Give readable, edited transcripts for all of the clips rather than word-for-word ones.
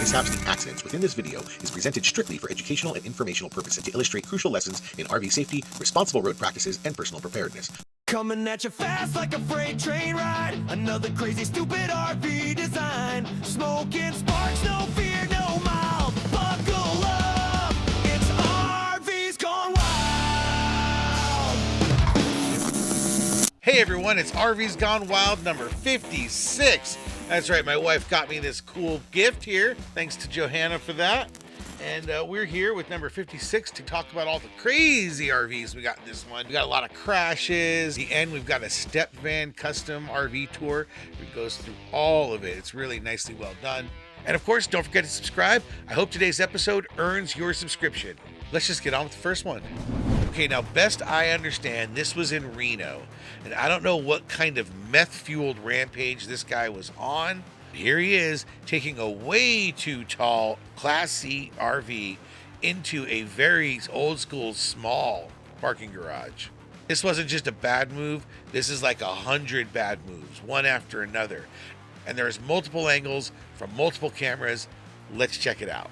mishaps, and accidents within this video is presented strictly for educational and informational purposes to illustrate crucial lessons in RV safety, responsible road practices, and personal preparedness. Coming at you fast like a freight train ride. Another crazy, stupid RV design. Smoking sparks, no fear, no mild. Buckle up, it's RVs Gone Wild. Hey everyone, it's RVs Gone Wild number 56. That's right, my wife got me this cool gift here. Thanks to Johanna for that. And we're here with number 56 to talk about all the crazy RVs we got in this one. We got a lot of crashes. At the end, we've got a step van custom RV tour. It goes through all of it. It's really nicely well done. And of course, don't forget to subscribe. I hope today's episode earns your subscription. Let's just get on with the first one. Okay, now best I understand, this was in Reno. And I don't know what kind of meth-fueled rampage this guy was on. Here he is, taking a way too tall Class C RV into a very old school small parking garage. This wasn't just a bad move, this is like 100 bad moves, one after another. And there's multiple angles from multiple cameras. Let's check it out.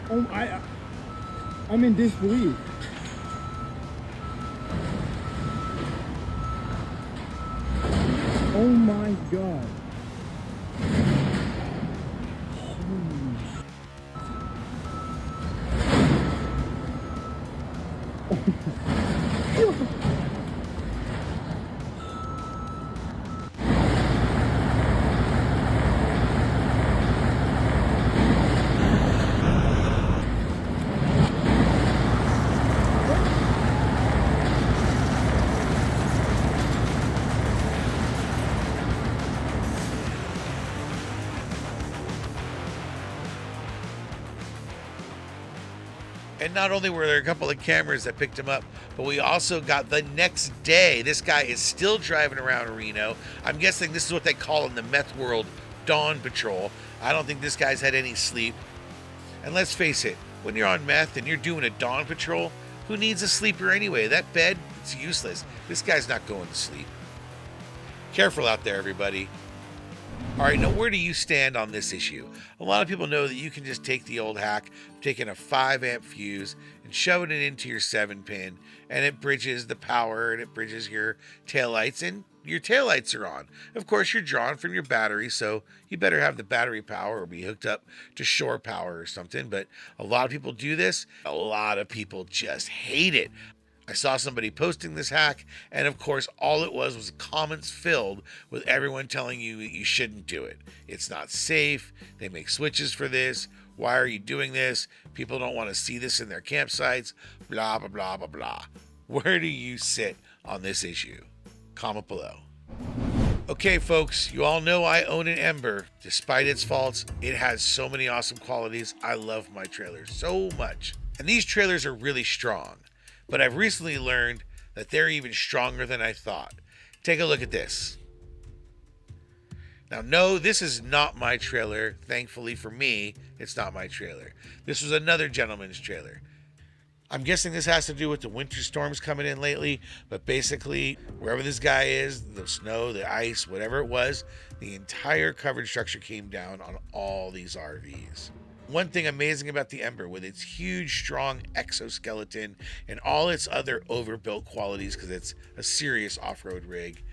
Oh my god. I'm in disbelief. Oh my god. And not only were there a couple of cameras that picked him up, but we also got the next day. This guy is still driving around Reno. I'm guessing this is what they call in the meth world dawn patrol. I don't think this guy's had any sleep. And let's face it, when you're on meth and you're doing a dawn patrol, who needs a sleeper anyway? That bed, it's useless. This guy's not going to sleep. Careful out there, everybody. All right, now where do you stand on this issue? A lot of people know that you can just take the old hack, taking a 5 amp fuse and shoving it into your 7-pin, and it bridges the power and it bridges your taillights, and your taillights are on. Of course, you're drawn from your battery, so you better have the battery power or be hooked up to shore power or something. But a lot of people do this. A lot of people just hate it. I saw somebody posting this hack, and of course, all it was comments filled with everyone telling you that you shouldn't do it. It's not safe. They make switches for this. Why are you doing this? People don't want to see this in their campsites. Blah, blah, blah, blah, blah. Where do you sit on this issue? Comment below. Okay, folks, you all know I own an Ember. Despite its faults, it has so many awesome qualities. I love my trailers so much. And these trailers are really strong. But I've recently learned that they're even stronger than I thought. Take a look at this. Now, no, this is not my trailer. Thankfully for me, it's not my trailer. This was another gentleman's trailer. I'm guessing this has to do with the winter storms coming in lately, but basically, wherever this guy is, the snow, the ice, whatever it was, the entire covered structure came down on all these RVs. One thing amazing about the Ember, with its huge, strong exoskeleton and all its other overbuilt qualities, because it's a serious off-road rig,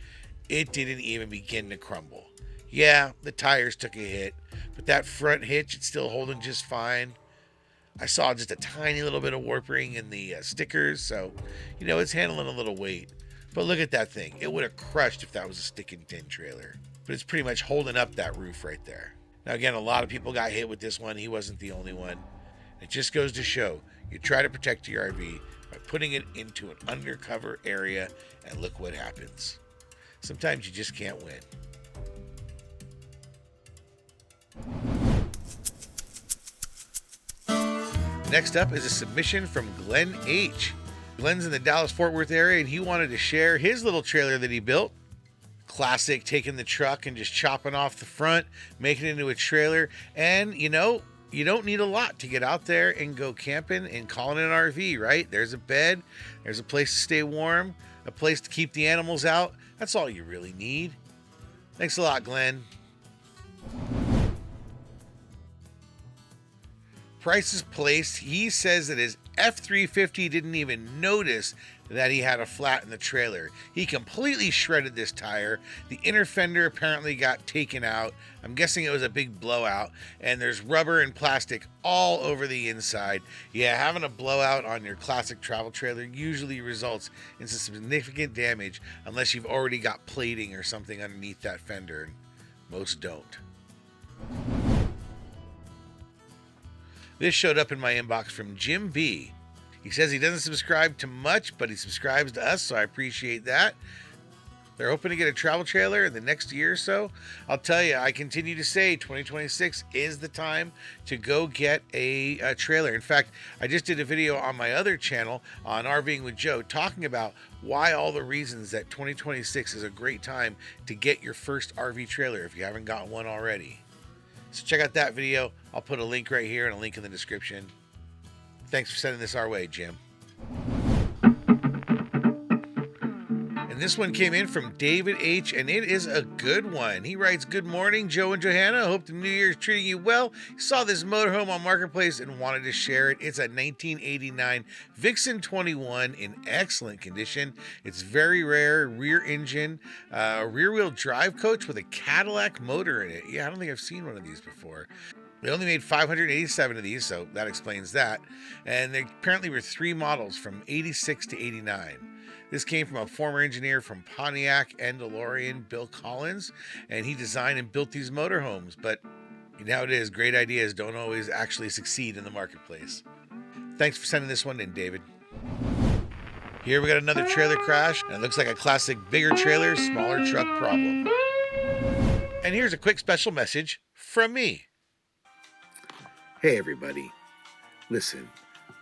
it didn't even begin to crumble. Yeah, the tires took a hit, but that front hitch, it's still holding just fine. I saw just a tiny little bit of warping in the stickers, so, you know, it's handling a little weight. But look at that thing. It would have crushed if that was a stick-and tin trailer. But it's pretty much holding up that roof right there. Now, again, a lot of people got hit with this one. He wasn't the only one. It just goes to show, you try to protect your RV by putting it into an undercover area, and look what happens. Sometimes you just can't win. Next up is a submission from Glenn H. Glenn's in the Dallas-Fort Worth area, and he wanted to share his little trailer that he built. Classic, taking the truck and just chopping off the front, making it into a trailer. And, you know, you don't need a lot to get out there and go camping and call it an RV, right? There's a bed, there's a place to stay warm, a place to keep the animals out. That's all you really need. Thanks a lot, Glenn. Price is placed. He says that his F-350 didn't even notice that he had a flat in the trailer. He completely shredded this tire. The inner fender apparently got taken out. I'm guessing it was a big blowout, and there's rubber and plastic all over the inside. Yeah, having a blowout on your classic travel trailer usually results in some significant damage unless you've already got plating or something underneath that fender, and most don't. This showed up in my inbox from Jim B. He says he doesn't subscribe to much, but he subscribes to us, so I appreciate that. They're hoping to get a travel trailer in the next year or so. I'll tell you, I continue to say 2026 is the time to go get a trailer. In fact, I just did a video on my other channel on RVing with Joe talking about why all the reasons that 2026 is a great time to get your first RV trailer if you haven't got one already. So check out that video. I'll put a link right here and a link in the description. Thanks for sending this our way, Jim. And this one came in from David H., and it is a good one. He writes, "Good morning, Joe and Johanna. Hope the new year is treating you well. Saw this motorhome on Marketplace and wanted to share it. It's a 1989 Vixen 21 in excellent condition. It's very rare, rear engine, rear-wheel drive coach with a Cadillac motor in it." Yeah, I don't think I've seen one of these before. They only made 587 of these, so that explains that. And there apparently were 3 models from 86 to 89. This came from a former engineer from Pontiac and DeLorean, Bill Collins, and he designed and built these motorhomes. But you know how it is, great ideas don't always actually succeed in the marketplace. Thanks for sending this one in, David. Here we got another trailer crash, and it looks like a classic bigger trailer, smaller truck problem. And here's a quick special message from me. Hey everybody, listen,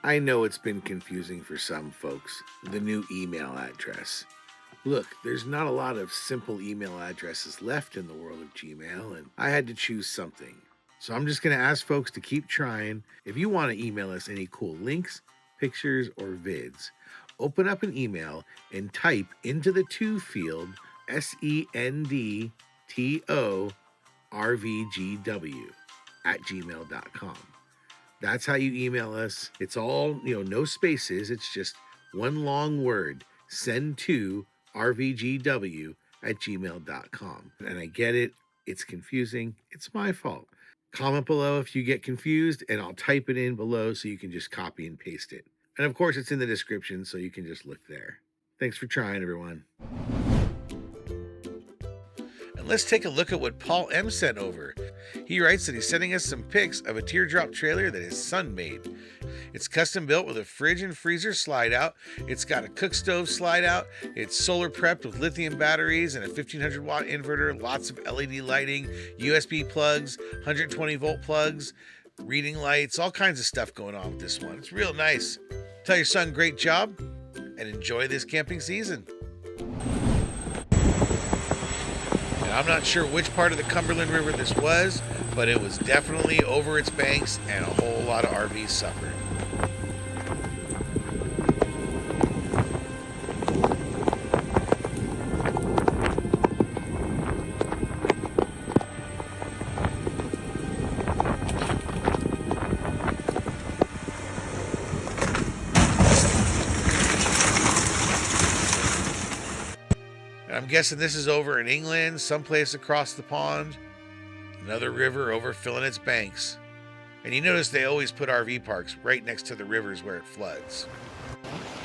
I know it's been confusing for some folks, the new email address. Look, there's not a lot of simple email addresses left in the world of Gmail, and I had to choose something. So I'm just going to ask folks to keep trying. If you want to email us any cool links, pictures, or vids, open up an email and type into the to field sendtorvgw@gmail.com. That's how you email us. It's all, no spaces. It's just one long word, sendtorvgw@gmail.com. And I get it. It's confusing. It's my fault. Comment below if you get confused, and I'll type it in below so you can just copy and paste it. And of course, it's in the description, so you can just look there. Thanks for trying, everyone. And let's take a look at what Paul M. sent over. He writes that he's sending us some pics of a teardrop trailer that his son made. It's custom built with a fridge and freezer slide out. It's got a cook stove slide out. It's solar prepped with lithium batteries and a 1500 watt inverter, lots of LED lighting, USB plugs, 120 volt plugs, reading lights, all kinds of stuff going on with this one. It's real nice. Tell your son great job and enjoy this camping season. I'm not sure which part of the Cumberland River this was, but it was definitely over its banks and a whole lot of RVs suffered. I'm guessing this is over in England, someplace across the pond. Another river overfilling its banks. And you notice they always put RV parks right next to the rivers where it floods.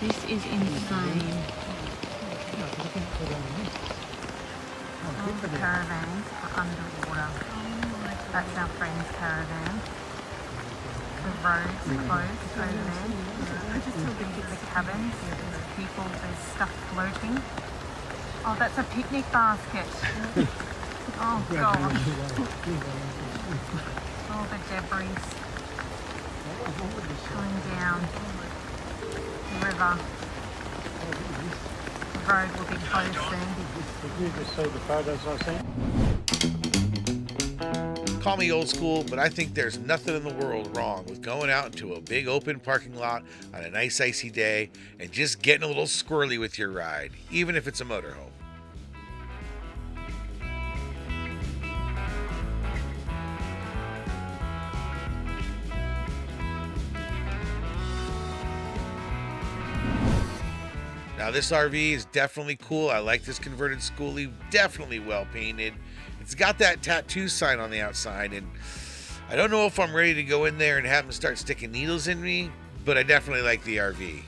This is insane. All the caravans are underwater. That's our friend's caravan. The road's closed over there. The cabins, there's people, there's stuff floating. Oh, that's a picnic basket. Oh, God. All the debris going down the river. The road will be closed soon. Did you just see the photos I sent? Call me old school, but I think there's nothing in the world wrong with going out into a big open parking lot on a nice icy day and just getting a little squirrely with your ride, even if it's a motorhome. Now this RV is definitely cool. I like this converted schoolie, definitely well painted. It's got that tattoo sign on the outside, and I don't know if I'm ready to go in there and have them start sticking needles in me, but I definitely like the RV.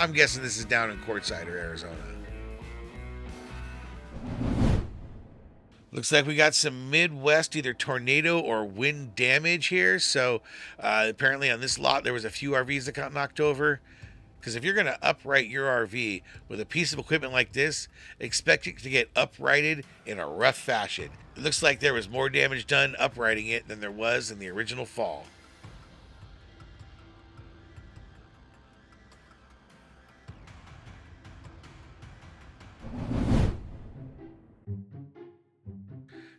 I'm guessing this is down in Quartzsite or Arizona. Looks like we got some Midwest either tornado or wind damage here. So apparently on this lot there was a few RVs that got knocked over. Because if you're going to upright your RV with a piece of equipment like this, expect it to get uprighted in a rough fashion. It looks like there was more damage done uprighting it than there was in the original fall.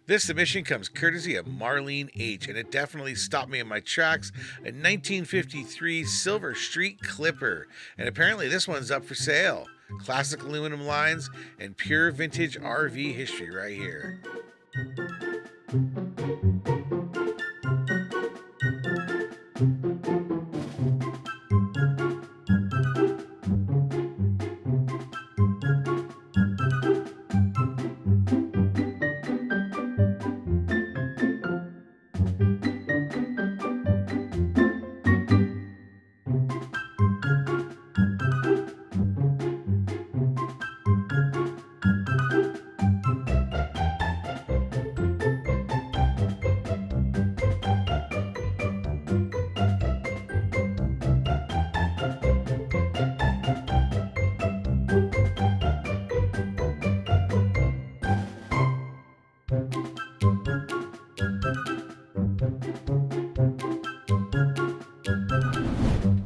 This submission comes courtesy of Marlene H, and it definitely stopped me in my tracks. A 1953 Silver Street Clipper, and apparently this one's up for sale. Classic aluminum lines and pure vintage RV history right here.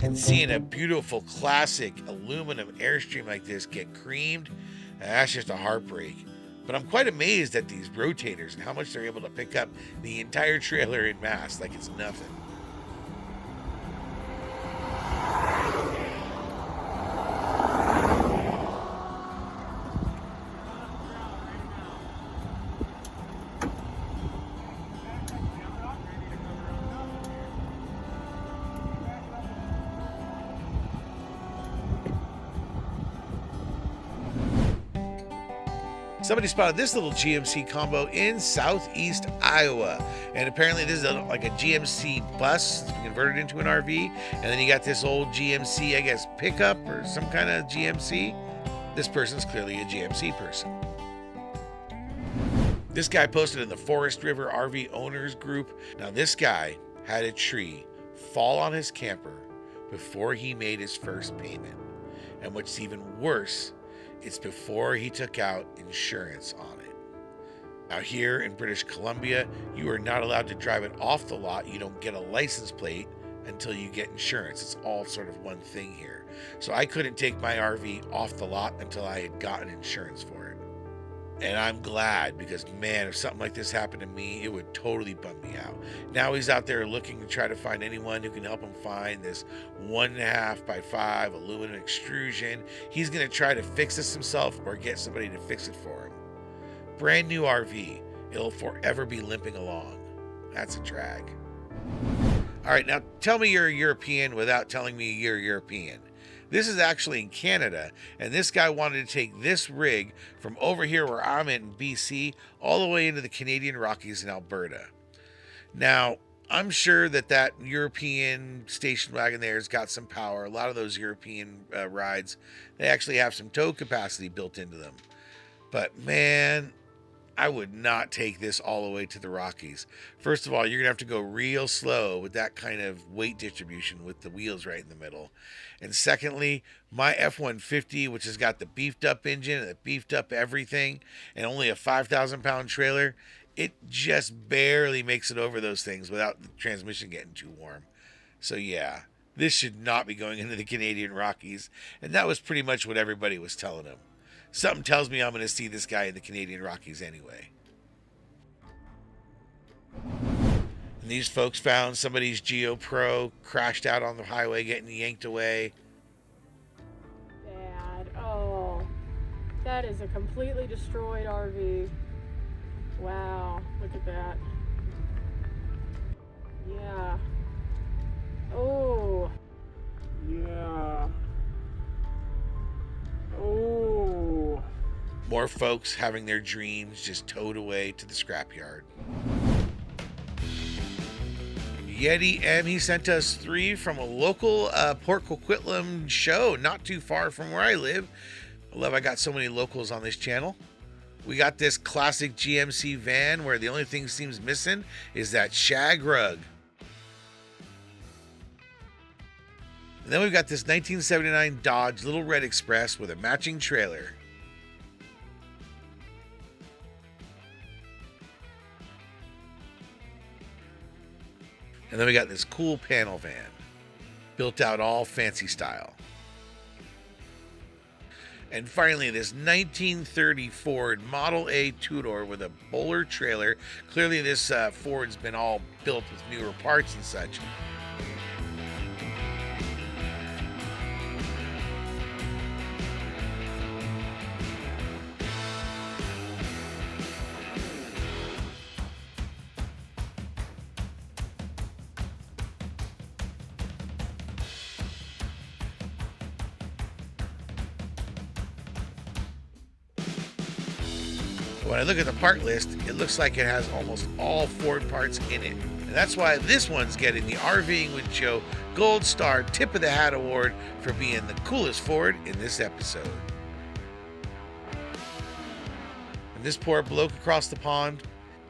And seeing a beautiful classic aluminum Airstream like this get creamed, that's just a heartbreak. But I'm quite amazed at these rotators and how much they're able to pick up the entire trailer in mass like it's nothing. Somebody spotted this little GMC combo in southeast Iowa. And apparently this is like a GMC bus that's been converted into an RV. And then you got this old GMC, I guess, pickup or some kind of GMC. This person's clearly a GMC person. This guy posted in the Forest River RV Owners group. Now this guy had a tree fall on his camper before he made his first payment. And what's even worse, it's before he took out insurance on it. Now here in British Columbia, you are not allowed to drive it off the lot. You don't get a license plate until you get insurance. It's all sort of one thing here. So I couldn't take my RV off the lot until I had gotten insurance for it. And I'm glad, because man, if something like this happened to me, it would totally bum me out. Now he's out there looking to try to find anyone who can help him find this 1.5 by 5 aluminum extrusion. He's going to try to fix this himself or get somebody to fix it for him. Brand new RV. It'll forever be limping along. That's a drag. All right, now tell me you're a European without telling me you're European. This is actually in Canada, and this guy wanted to take this rig from over here where I'm in BC all the way into the Canadian Rockies in Alberta. Now, I'm sure that European station wagon there has got some power. A lot of those European rides, they actually have some tow capacity built into them. But man, I would not take this all the way to the Rockies. First of all, you're going to have to go real slow with that kind of weight distribution with the wheels right in the middle. And secondly, my F-150, which has got the beefed up engine and the beefed up everything, and only a 5,000 pound trailer, it just barely makes it over those things without the transmission getting too warm. So yeah, this should not be going into the Canadian Rockies. And that was pretty much what everybody was telling him. Something tells me I'm going to see this guy in the Canadian Rockies anyway. And these folks found somebody's Geo Pro crashed out on the highway, getting yanked away. Dad, oh, that is a completely destroyed RV. Wow, look at that. Yeah. Oh. Yeah. Oh. More folks having their dreams just towed away to the scrapyard. Yeti M, he sent us 3 from a local Port Coquitlam show, not too far from where I live. I love I got so many locals on this channel. We got this classic GMC van where the only thing seems missing is that shag rug. And then we've got this 1979 Dodge Little Red Express with a matching trailer. And then we got this cool panel van, built out all fancy style. And finally, this 1930 Ford Model A two-door with a bowler trailer. Clearly this Ford's been all built with newer parts and such. When I look at the part list, it looks like it has almost all Ford parts in it. And that's why this one's getting the RVing with Joe Gold Star Tip of the Hat Award for being the coolest Ford in this episode. And this poor bloke across the pond,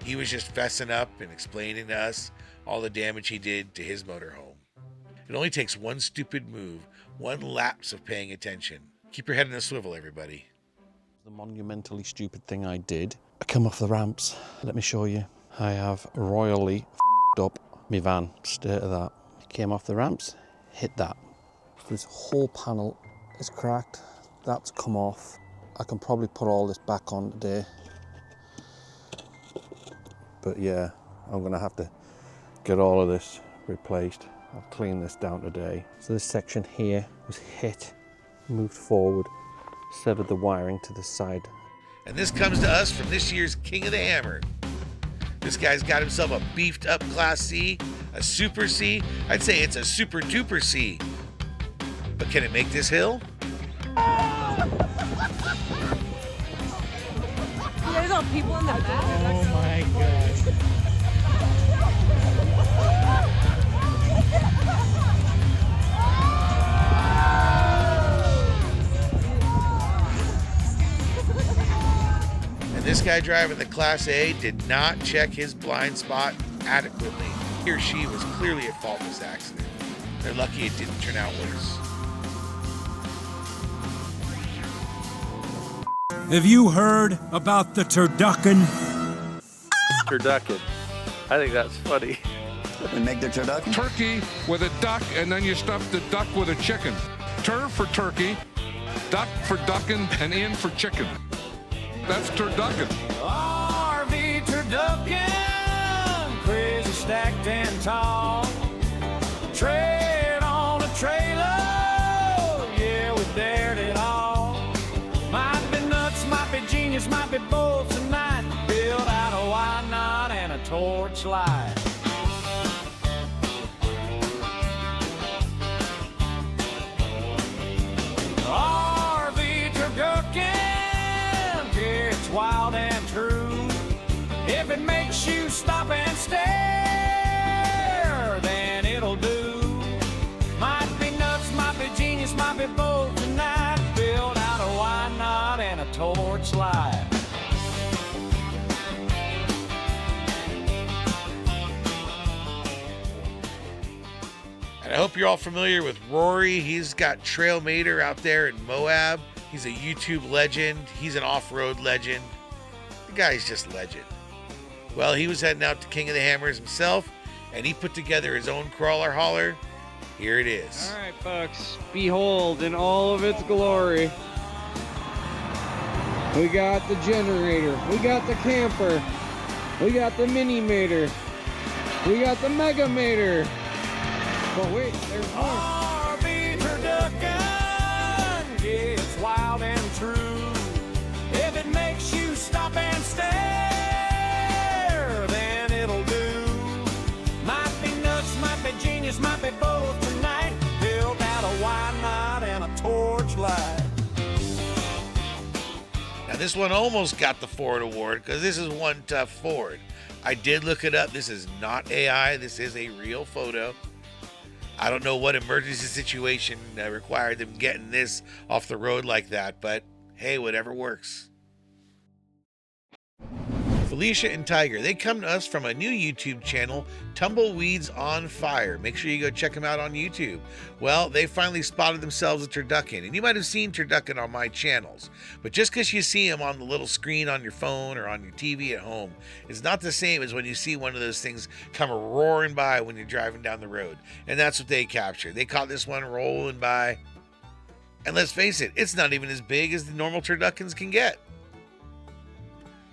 he was just fessing up and explaining to us all the damage he did to his motorhome. It only takes one stupid move, one lapse of paying attention. Keep your head in a swivel, everybody. The monumentally stupid thing I did. I come off the ramps. Let me show you. I have royally f***ed up my van. State of that. Came off the ramps, hit that. This whole panel is cracked. That's come off. I can probably put all this back on today. But yeah, I'm gonna have to get all of this replaced. I'll clean this down today. So this section here was hit, moved forward, severed the wiring to the side. And this comes to us from this year's King of the Hammer. This guy's got himself a beefed up Class C, a Super C. I'd say it's a Super Duper C. But can it make this hill? There's all people in the back. Oh my gosh. And this guy driving the Class A did not check his blind spot adequately. He or she was clearly at fault in this accident. They're lucky it didn't turn out worse. Have you heard about the turducken? Turducken. I think that's funny. We make the turducken? Turkey with a duck, and then you stuff the duck with a chicken. Tur for turkey, duck for duckin', and in for chicken. That's turducken. RV turducken, crazy stacked and tall. Tread on a trailer, yeah, we dared it all. Might be nuts, might be genius, might be both tonight. Build out a why not and a torchlight. RV turducken, it's wild and true. If it makes you stop and stare, then it'll do. Might be nuts, might be genius, might be both tonight. Build out a why not and a torchlight. And I hope you're all familiar with Rory. He's got Trailmater out there in Moab. He's a YouTube legend. He's an off-road legend. The guy's just legend. Well, he was heading out to King of the Hammers himself, and he put together his own crawler hauler. Here it is. All right, folks. Behold in all of its glory. We got the generator. We got the camper. We got the mini-mater. We got the Mega Mater. But wait, there's more. RV Turducken, yeah, it's wild and true. If it makes you stop and stare, then it'll do. Might be nuts, might be genius, might be both tonight. Built out a wide knot and a torchlight. Now this one almost got the Ford award because this is one tough Ford. I did look it up. This is not AI. This is a real photo. I don't know what emergency situation required them getting this off the road like that, but hey, whatever works. Felicia and Tiger, they come to us from a new YouTube channel, Tumbleweeds on Fire. Make sure you go check them out on YouTube. Well, they finally spotted themselves a turducken, and you might have seen turducken on my channels, but just because you see them on the little screen on your phone or on your TV at home, it's not the same as when you see one of those things come roaring by when you're driving down the road, and that's what they captured. They caught this one rolling by, and let's face it, it's not even as big as the normal turduckens can get.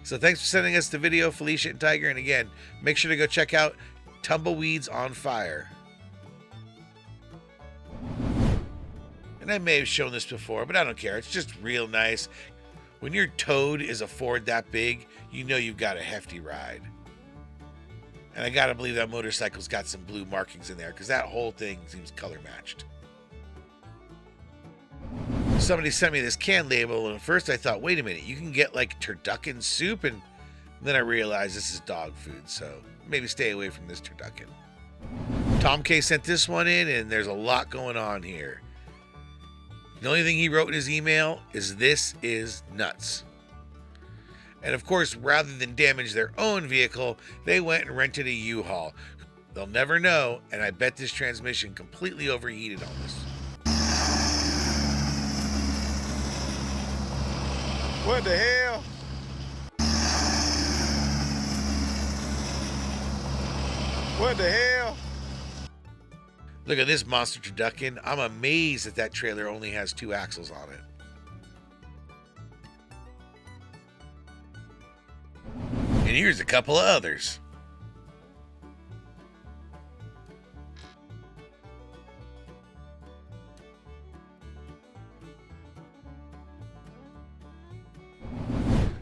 So thanks for sending us the video, Felicia and Tiger. And again, make sure to go check out Tumbleweeds on Fire. And I may have shown this before, but I don't care. It's just real nice. When your Toad is a Ford that big, you know you've got a hefty ride. And I gotta believe that motorcycle's got some blue markings in there because that whole thing seems color matched. Somebody sent me this can label, and at first I thought, wait a minute, you can get like turducken soup, and then I realized this is dog food, so maybe stay away from this turducken. Tom K sent this one in, and there's a lot going on here. The only thing he wrote in his email is, "This is nuts." And of course, rather than damage their own vehicle, they went and rented a U-Haul. They'll never know, and I bet this transmission completely overheated on this. What the hell? What the hell? Look at this monster turducken. I'm amazed that that trailer only has 2 axles on it. And here's a couple of others.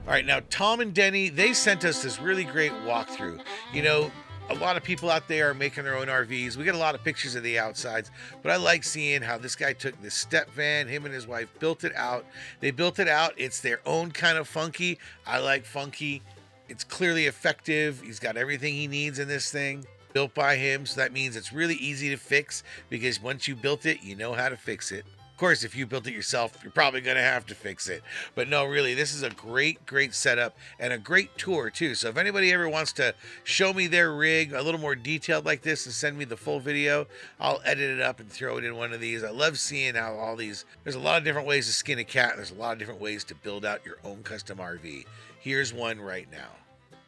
All right, now Tom and Denny, they sent us this really great walkthrough. You know, a lot of people out there are making their own RVs. We get a lot of pictures of the outsides, but I like seeing how this guy took this step van, him and his wife built it out. They built it out. It's their own kind of funky. I like funky. It's clearly effective. He's got everything he needs in this thing. Built by him, so that means it's really easy to fix because once you built it, you know how to fix it. Of course, if you built it yourself, you're probably going to have to fix it. But no, really, this is a great, great setup and a great tour, too. So if anybody ever wants to show me their rig a little more detailed like this and send me the full video, I'll edit it up and throw it in one of these. I love seeing how all these... There's a lot of different ways to skin a cat. There's a lot of different ways to build out your own custom RV. Here's one right now.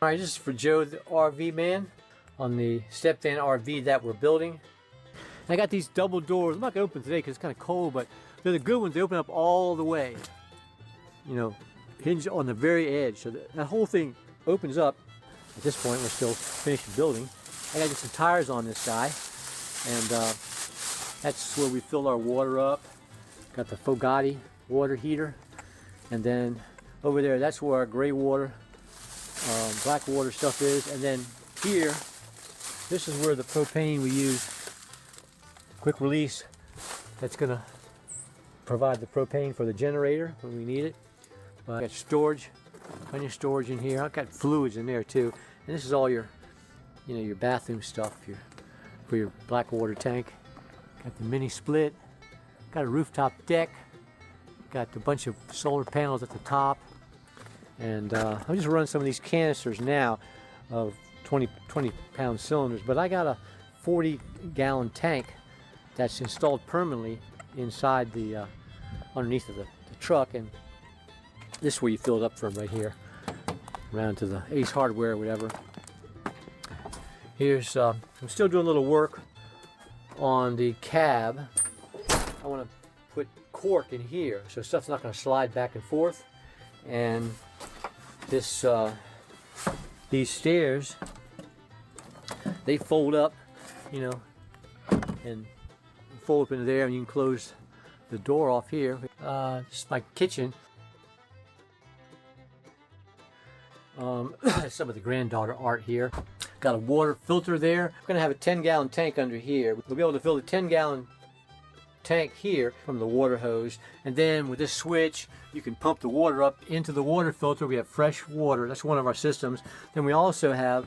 All right, this is for Joe, the RV man, on the step van RV that we're building. I got these double doors. I'm not going to open today because it's kind of cold, but they're the good ones. They open up all the way. You know, hinge on the very edge. So that whole thing opens up. At this point, we're still finishing building. I got some tires on this guy. And that's where we fill our water up. Got the Fogatti water heater. And then over there, that's where our gray water, black water stuff is. And then here, this is where the propane we use. Quick release, that's going to provide the propane for the generator when we need it. I got storage, plenty of storage in here. I've got fluids in there too. And this is all your, you know, your bathroom stuff for your black water tank. Got the mini split, got a rooftop deck, got a bunch of solar panels at the top. And I'm just running some of these canisters now of 20 pound cylinders, but I got a 40-gallon tank that's installed permanently inside the underneath of the truck, and this is where you fill it up from right here around to the Ace Hardware or whatever. Here's I'm still doing a little work on the cab. I want to put cork in here so stuff's not going to slide back and forth, and this these stairs they fold up, you know, and fold up into there, and you can close the door off here. Just my kitchen. Some of the granddaughter art here. Got a water filter there. I'm gonna have a 10-gallon tank under here. We'll be able to fill the 10-gallon tank here from the water hose, and then with this switch you can pump the water up into the water filter. We have fresh water. That's one of our systems. Then we also have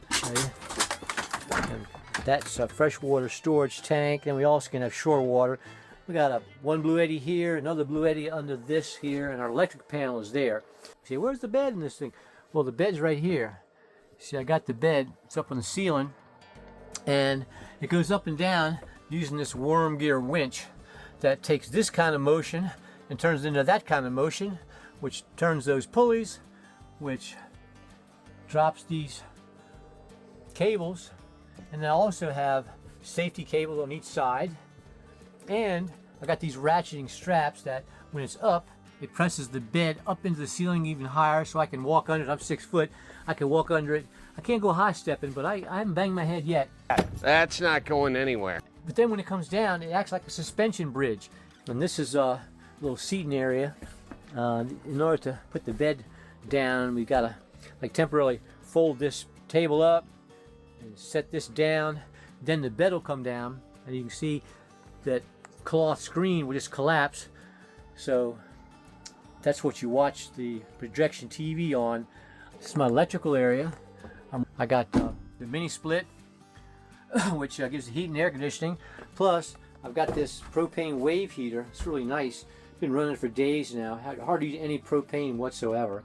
that's a freshwater storage tank. Then we also can have shore water. We got one Blue Eddy here, another Blue Eddy under this here, and our electric panel is there. See, where's the bed in this thing? Well, the bed's right here. See, I got the bed. It's up on the ceiling, and it goes up and down using this worm gear winch that takes this kind of motion and turns into that kind of motion, which turns those pulleys, which drops these cables. And I also have safety cables on each side, and I got these ratcheting straps that when it's up, it presses the bed up into the ceiling even higher, so I can walk under it. I'm 6 foot. I can walk under it. I can't go high stepping, but I haven't banged my head yet. That's not going anywhere. But then when it comes down, it acts like a suspension bridge. And this is a little seating area. In order to put the bed down, we gotta like temporarily fold this table up and set this down. Then the bed will come down, and you can see that cloth screen will just collapse. So that's what you watch the projection TV on. This is my electrical area. I got the mini split, which gives the heat and air conditioning. Plus, I've got this propane wave heater. It's really nice. Been running for days now. Hardly use any propane whatsoever.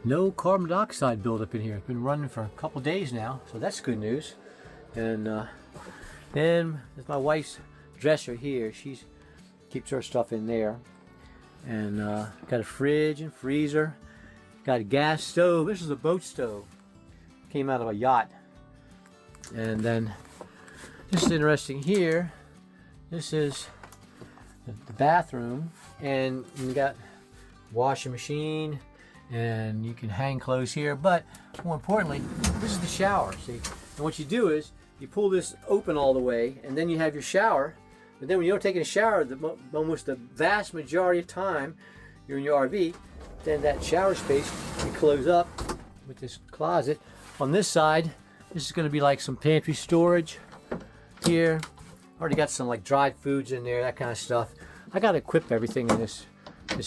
No carbon dioxide buildup in here. It's been running for a couple days now, so that's good news. And then there's my wife's dresser here. She keeps her stuff in there. And got a fridge and freezer. Got a gas stove. This is a boat stove. Came out of a yacht. And then this is interesting here. This is the bathroom, and you got washing machine, and you can hang clothes here. But more importantly, this is the shower. See, and what you do is you pull this open all the way, and then you have your shower. But then when you're taking a shower, almost the vast majority of time you're in your RV, then that shower space you close up with this closet. On this side, this is going to be like some pantry storage here. Already got some like dried foods in there, that kind of stuff. I got to equip everything in this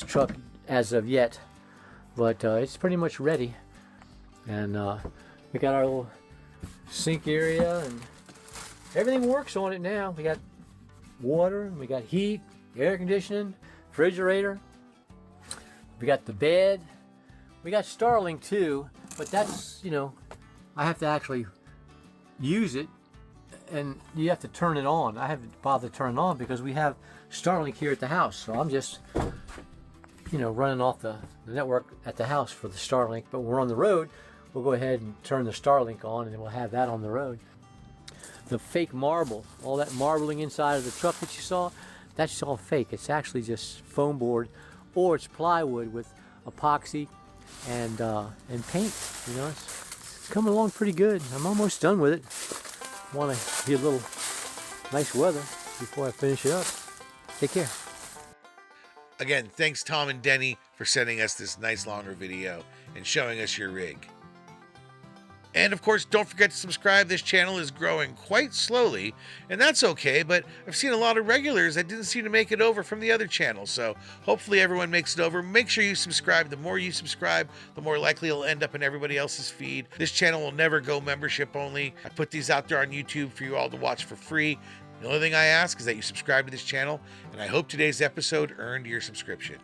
truck as of yet, but it's pretty much ready. And we got our little sink area, and everything works on it now. We got water, we got heat, air conditioning, refrigerator. We got the bed. We got Starlink too, but that's, you know, I have to actually use it, and you have to turn it on. I haven't bothered to turn it on because we have Starlink here at the house. So I'm just, you know, running off the network at the house for the Starlink. But when we're on the road, we'll go ahead and turn the Starlink on, and then we'll have that on the road. The fake marble, all that marbling inside of the truck that you saw, that's all fake. It's actually just foam board, or it's plywood with epoxy and paint. You know, it's coming along pretty good. I'm almost done with it. Want to get a little nice weather before I finish it up. Take care. Again, thanks Tom and Denny for sending us this nice longer video and showing us your rig. And of course, don't forget to subscribe. This channel is growing quite slowly, and that's okay, but I've seen a lot of regulars that didn't seem to make it over from the other channels, so hopefully everyone makes it over. Make sure you subscribe. The more you subscribe, the more likely it'll end up in everybody else's feed. This channel will never go membership only. I put these out there on YouTube for you all to watch for free. The only thing I ask is that you subscribe to this channel, and I hope today's episode earned your subscription.